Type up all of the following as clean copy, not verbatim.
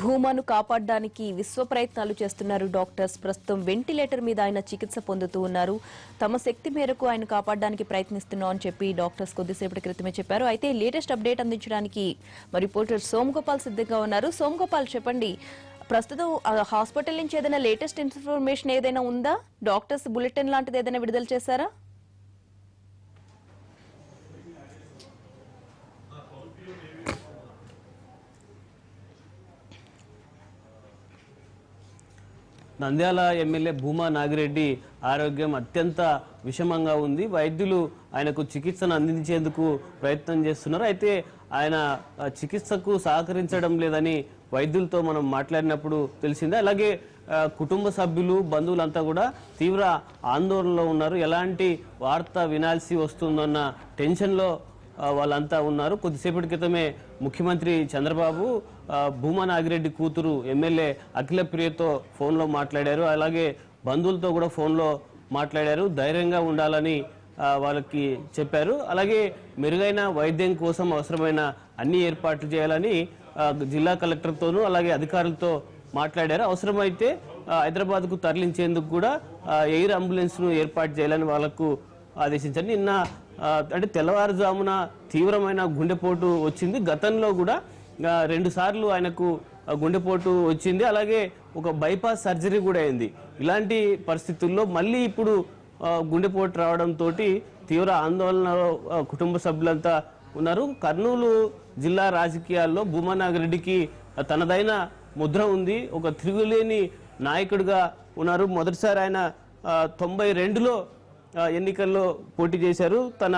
భూమాను కాపాడడానికి విశ్వ ప్రయత్నాలు చేస్తున్నారు డాక్టర్స్. ప్రస్తుతం వెంటిలేటర్ మీద ఆయన చికిత్స పొందుతూ ఉన్నారు. తమ శక్తి మేరకు ఆయన కాపాడడానికి ప్రయత్నిస్తున్నాం అని చెప్పి డాక్టర్స్ కొద్దిసేపటి క్రితమే చెప్పారు. అయితే లేటెస్ట్ అప్డేట్ అందించడానికి మా రిపోర్టర్ సోమగోపాల్ సిద్ధంగా ఉన్నారు. సోమగోపాల్, చెప్పండి, ప్రస్తుతం హాస్పిటల్ నుంచి ఏదైనా లేటెస్ట్ ఇన్ఫర్మేషన్ ఏదైనా ఉందా? డాక్టర్స్ బులెటిన్ లాంటిది ఏదైనా విడుదల చేశారా? నంద్యాల ఎమ్మెల్యే భూమా నాగిరెడ్డి ఆరోగ్యం అత్యంత విషమంగా ఉంది. వైద్యులు ఆయనకు చికిత్సను అందించేందుకు ప్రయత్నం చేస్తున్నారు. అయితే ఆయన చికిత్సకు సహకరించడం లేదని వైద్యులతో మనం మాట్లాడినప్పుడు తెలిసిందే. అలాగే కుటుంబ సభ్యులు, బంధువులంతా కూడా తీవ్ర ఆందోళనలో ఉన్నారు. ఎలాంటి వార్త వినాల్సి వస్తుందన్న టెన్షన్లో వాళ్ళంతా ఉన్నారు. కొద్దిసేపటి క్రితమే ముఖ్యమంత్రి చంద్రబాబు భూమా నాగిరెడ్డి కూతురు ఎమ్మెల్యే అఖిల ప్రియతో ఫోన్లో మాట్లాడారు. అలాగే బంధువులతో కూడా ఫోన్లో మాట్లాడారు. ధైర్యంగా ఉండాలని వాళ్ళకి చెప్పారు. అలాగే మెరుగైన వైద్యం కోసం అవసరమైన అన్ని ఏర్పాట్లు చేయాలని జిల్లా కలెక్టర్తోనూ అలాగే అధికారులతో మాట్లాడారు. అవసరమైతే హైదరాబాద్కు తరలించేందుకు కూడా ఎయిర్ అంబులెన్స్ను ఏర్పాటు చేయాలని వాళ్లకు ఆదేశించారు. నిన్న అంటే తెల్లవారుజామున తీవ్రమైన గుండెపోటు వచ్చింది. గతంలో కూడా 2 సార్లు ఆయనకు గుండెపోటు వచ్చింది. అలాగే ఒక బైపాస్ సర్జరీ కూడా అయింది. ఇలాంటి పరిస్థితుల్లో మళ్ళీ ఇప్పుడు గుండెపోటు రావడంతో తీవ్ర ఆందోళనలో కుటుంబ సభ్యులంతా ఉన్నారు. కర్నూలు జిల్లా రాజకీయాల్లో భూమా నాగిరెడ్డికి తనదైన ముద్ర ఉంది. ఒక తిరుగులేని నాయకుడిగా ఉన్నారు. మొదటిసారి ఆయన 92లో ఎన్నికల్లో పోటీ చేశారు. తన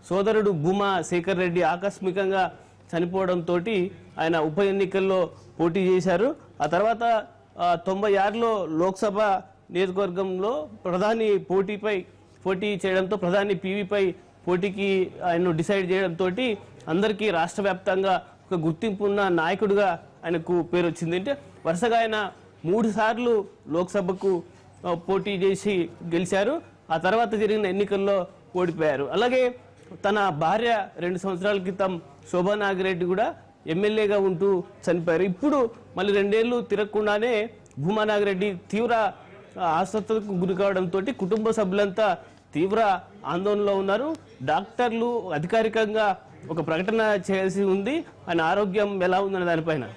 సోదరుడు భూమా శేఖర్ రెడ్డి ఆకస్మికంగా చనిపోవడంతో ఆయన ఉప ఎన్నికల్లో పోటీ చేశారు. ఆ తర్వాత 96లో లోక్సభ నియోజకవర్గంలో ప్రధాని పోటీ చేయడంతో ప్రధాని పీవీపై పోటీకి ఆయన డిసైడ్ చేయడంతో అందరికీ రాష్ట్ర వ్యాప్తంగా ఒక గుర్తింపు ఉన్న నాయకుడిగా ఆయనకు పేరు వచ్చింది. అంటే వరుసగా ఆయన 3 సార్లు లోక్సభకు పోటీ చేసి గెలిచారు. ఆ తర్వాత జరిగిన ఎన్నికల్లో ఓడిపోయారు. అలాగే తన భార్య 2 సంవత్సరాల క్రితం శోభా నాగిరెడ్డి కూడా ఎమ్మెల్యేగా ఉంటూ చనిపోయారు. ఇప్పుడు మళ్ళీ 2 ఏళ్ళు తిరగకుండానే భూమా నాగిరెడ్డి తీవ్ర అస్వస్థతకు గురి కావడంతో కుటుంబ సభ్యులంతా తీవ్ర ఆందోళనలో ఉన్నారు. డాక్టర్లు అధికారికంగా ఒక ప్రకటన చేయాల్సి ఉంది. ఆయన ఆరోగ్యం ఎలా ఉందనే దానిపైన.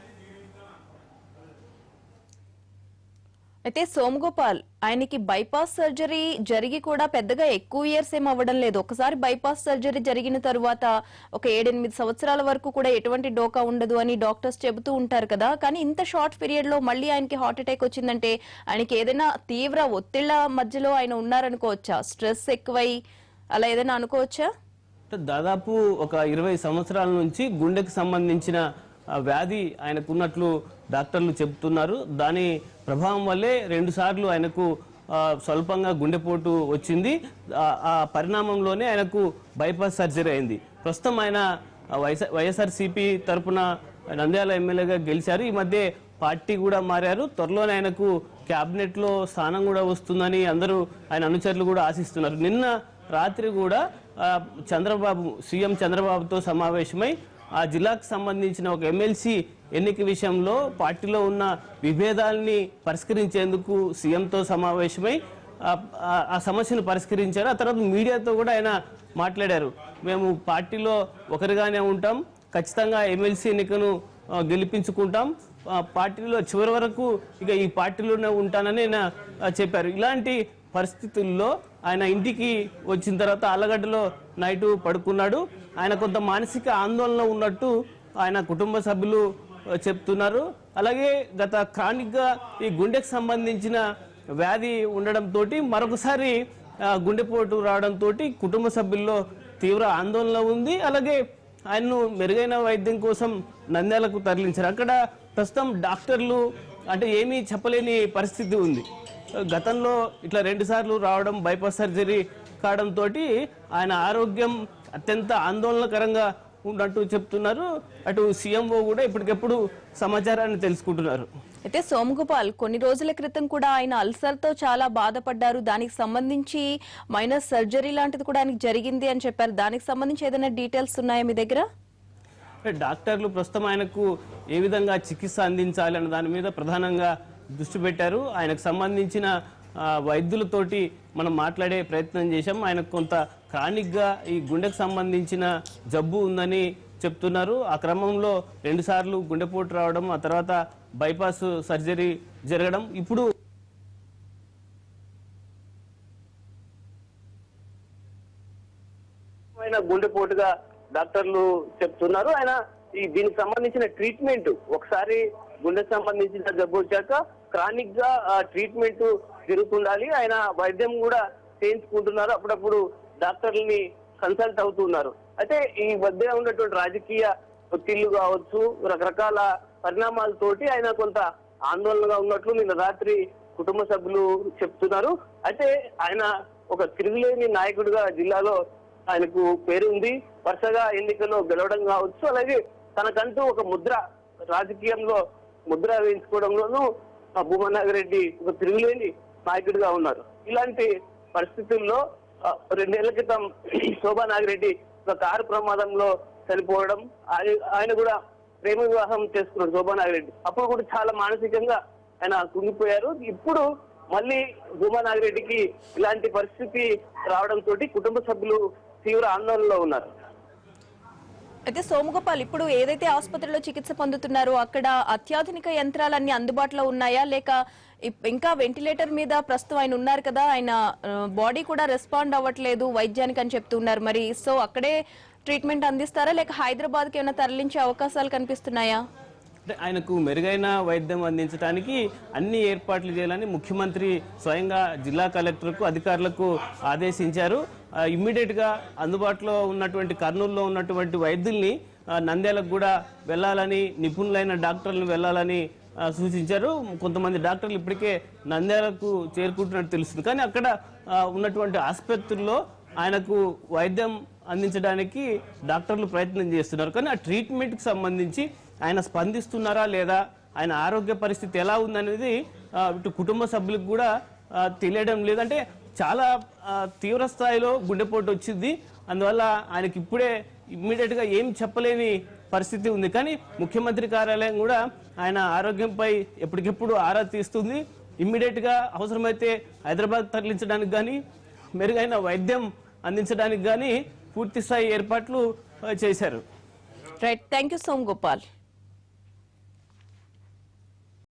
అయితే సోమగోపాల్, ఆయనకి బైపాస్ సర్జరీ జరిగి కూడా పెద్దగా ఎక్కువ ఇయర్స్ ఏం అవ్వడం లేదు. ఒకసారి బైపాస్ సర్జరీ జరిగిన తరువాత ఒక 7-8 సంవత్సరాల వరకు కూడా ఎటువంటి డోకా ఉండదు అని డాక్టర్స్ చెబుతూ ఉంటారు కదా. కానీ ఇంత షార్ట్ పీరియడ్ లో మళ్ళీ ఆయనకి హార్ట్ అటాక్ వచ్చిందంటే ఆయనకి ఏదైనా తీవ్ర ఒత్తిళ్ల మధ్యలో ఆయన ఉన్నారనుకోవచ్చా? స్ట్రెస్ ఎక్కువై అలా ఏదైనా అనుకోవచ్చా? దాదాపు ఒక 20 సంవత్సరాల నుంచి గుండెకు సంబంధించిన వ్యాధి ఆయనకున్నట్లు డాక్టర్లు చెబుతున్నారు. దాని ప్రభావం వల్లే 2 సార్లు ఆయనకు స్వల్పంగా గుండెపోటు వచ్చింది. ఆ పరిణామంలోనే ఆయనకు బైపాస్ సర్జరీ అయింది. ప్రస్తుతం ఆయన వైఎస్ఆర్సీపీ తరఫున నంద్యాల ఎమ్మెల్యేగా గెలిచారు. ఈ మధ్య పార్టీ కూడా మారారు. త్వరలోనే ఆయనకు క్యాబినెట్లో స్థానం కూడా వస్తుందని అందరూ ఆయన అనుచరులు కూడా ఆశిస్తున్నారు. నిన్న రాత్రి కూడా సీఎం చంద్రబాబుతో సమావేశమై ఆ జిల్లాకు సంబంధించిన ఒక ఎమ్మెల్సీ ఎన్నిక విషయంలో పార్టీలో ఉన్న విభేదాలని పరిష్కరించేందుకు సీఎంతో సమావేశమై ఆ సమస్యను పరిష్కరించారు. ఆ తర్వాత మీడియాతో కూడా ఆయన మాట్లాడారు. మేము పార్టీలో ఒకరిగానే ఉంటాం, ఖచ్చితంగా ఎమ్మెల్సీ ఎన్నికను గెలిపించుకుంటాం, పార్టీలో చివరి వరకు ఇక ఈ పార్టీలోనే ఉంటానని ఆయన చెప్పారు. ఇలాంటి పరిస్థితుల్లో ఆయన ఇంటికి వచ్చిన తర్వాత ఆలగడ్డలో నైటు పడుకున్నాడు. ఆయన కొంత మానసిక ఆందోళన ఉన్నట్టు ఆయన కుటుంబ సభ్యులు చెప్తున్నారు. అలాగే గత క్రానిక్గా ఈ గుండెకు సంబంధించిన వ్యాధి ఉండడంతో మరొకసారి గుండెపోటు రావడంతో కుటుంబ సభ్యుల్లో తీవ్ర ఆందోళన ఉంది. అలాగే ఆయన్ను మెరుగైన వైద్యం కోసం నంద్యాలకు తరలించారు. అక్కడ ప్రస్తుతం డాక్టర్లు అంటే ఏమీ చెప్పలేని పరిస్థితి ఉంది. గతంలో ఇట్లా 2 సార్లు రావడం, బైపాస్ సర్జరీ కావడంతో ఆయన ఆరోగ్యం అత్యంత ఆందోళనకరంగా ఉన్నట్టు చెప్తున్నారు. అటు సీఎంఓ కూడా ఇప్పటికెప్పుడు సమాచారాన్ని తెలుసుకుంటున్నారు. అయితే సోమగోపాల్, కొన్ని రోజుల క్రితం కూడా ఆయన అల్సర్తో చాలా బాధపడ్డారు. దానికి సంబంధించి మైనర్ సర్జరీ లాంటిది కూడా ఆయనకి జరిగింది అని చెప్పారు. దానికి సంబంధించి ఏదైనా డీటెయిల్స్ ఉన్నాయా మీ దగ్గర? డాక్టర్లు ప్రస్తుతం ఆయనకు ఏ విధంగా చికిత్స అందించాలి అన్న దాని మీద ప్రధానంగా దృష్టి పెట్టారు. ఆయనకు సంబంధించిన వైద్యులతోటి మనం మాట్లాడే ప్రయత్నం చేశాం. ఆయనకు కొంత క్రానిక్గా ఈ గుండెకు సంబంధించిన జబ్బు ఉందని చెప్తున్నారు. ఆ క్రమంలో 2 సార్లు గుండెపోటు రావడం, ఆ తర్వాత బైపాస్ సర్జరీ జరగడం, ఇప్పుడు గుండెపోటుగా డాక్టర్లు చెప్తున్నారు. ఆయన దీనికి సంబంధించిన ట్రీట్మెంట్, ఒకసారి గుండెకు సంబంధించిన జబ్బు వచ్చాక క్రానిక్ గా ట్రీట్మెంట్ జరుగుతుండాలి. ఆయన వైద్యం కూడా చేయించుకుంటున్నారు. అప్పుడప్పుడు డాక్టర్లని కన్సల్ట్ అవుతున్నారు. అయితే ఈ మధ్య ఉన్నటువంటి రాజకీయ ఒత్తిళ్లు కావచ్చు, రకరకాల పరిణామాలతోటి ఆయన కొంత ఆందోళనగా ఉన్నట్లు నిన్న రాత్రి కుటుంబ సభ్యులు చెప్తున్నారు. అయితే ఆయన ఒక తిరుగులేని నాయకుడిగా జిల్లాలో ఆయనకు పేరు ఉంది. వరుసగా ఎన్నికల్లో గెలవడం కావచ్చు, అలాగే తనకంటూ ఒక ముద్ర, రాజకీయంలో ముద్ర వేయించుకోవడంలోనూ భూమా నాగిరెడ్డి ఒక తిరుగులేని నాయకుడిగా ఉన్నారు. ఇలాంటి పరిస్థితుల్లో 2 ఏళ్ల క్రితం శోభా నాగిరెడ్డి ఒక కారు ప్రమాదంలో చనిపోవడం, ఆయన కూడా ప్రేమ వివాహం చేసుకున్నారు శోభా నాగిరెడ్డి. అప్పుడు కూడా చాలా మానసికంగా ఆయన కుంగిపోయారు. ఇప్పుడు మళ్ళీ భూమా నాగిరెడ్డికి ఇలాంటి పరిస్థితి రావడంతో కుటుంబ సభ్యులు తీవ్ర ఆందోళనలో ఉన్నారు. అయితే సోమగోపాల్, ఇప్పుడు ఏదైతే ఆసుపత్రిలో చికిత్స పొందుతున్నారో అక్కడ అత్యాధునిక యంత్రాలన్నీ అందుబాటులో ఉన్నాయా, లేక ఇంకా వెంటిలేటర్ మీద ప్రస్తుతం ఆయన ఉన్నారు కదా, ఆయన బాడీ కూడా రెస్పాండ్ అవ్వట్లేదు వైద్యానికి అని చెప్తున్నారు. మరి సో అక్కడే ట్రీట్మెంట్ అందిస్తారా, లేక హైదరాబాద్కి ఏమైనా తరలించే అవకాశాలు కనిపిస్తున్నాయా? అంటే ఆయనకు మెరుగైన వైద్యం అందించడానికి అన్ని ఏర్పాట్లు చేయాలని ముఖ్యమంత్రి స్వయంగా జిల్లా కలెక్టర్కు, అధికారులకు ఆదేశించారు. ఇమ్మీడియట్గా అందుబాటులో ఉన్నటువంటి కర్నూలులో ఉన్నటువంటి వైద్యుల్ని నంద్యాలకు కూడా వెళ్ళాలని, నిపుణులైన డాక్టర్లను వెళ్ళాలని సూచించారు. కొంతమంది డాక్టర్లు ఇప్పటికే నంద్యాలకు చేరుకుంటున్నట్టు తెలుస్తుంది. కానీ అక్కడ ఉన్నటువంటి ఆసుపత్రుల్లో ఆయనకు వైద్యం అందించడానికి డాక్టర్లు ప్రయత్నం చేస్తున్నారు. కానీ ఆ ట్రీట్మెంట్కి సంబంధించి ఆయన స్పందిస్తున్నారా లేదా, ఆయన ఆరోగ్య పరిస్థితి ఎలా ఉందనేది ఇటు కుటుంబ సభ్యులకు కూడా తెలియడం లేదంటే చాలా తీవ్ర స్థాయిలో గుండెపోటు వచ్చింది. అందువల్ల ఆయనకి ఇప్పుడే ఇమ్మీడియట్గా ఏం చెప్పలేని పరిస్థితి ఉంది. కానీ ముఖ్యమంత్రి కార్యాలయం కూడా ఆయన ఆరోగ్యంపై ఎప్పటికెప్పుడు ఆరా తీస్తుంది. ఇమ్మీడియట్గా అవసరమైతే హైదరాబాద్ తరలించడానికి కానీ, మెరుగైన వైద్యం అందించడానికి కానీ పూర్తి స్థాయి ఏర్పాట్లు చేశారు. Right, thank you Som Gopal.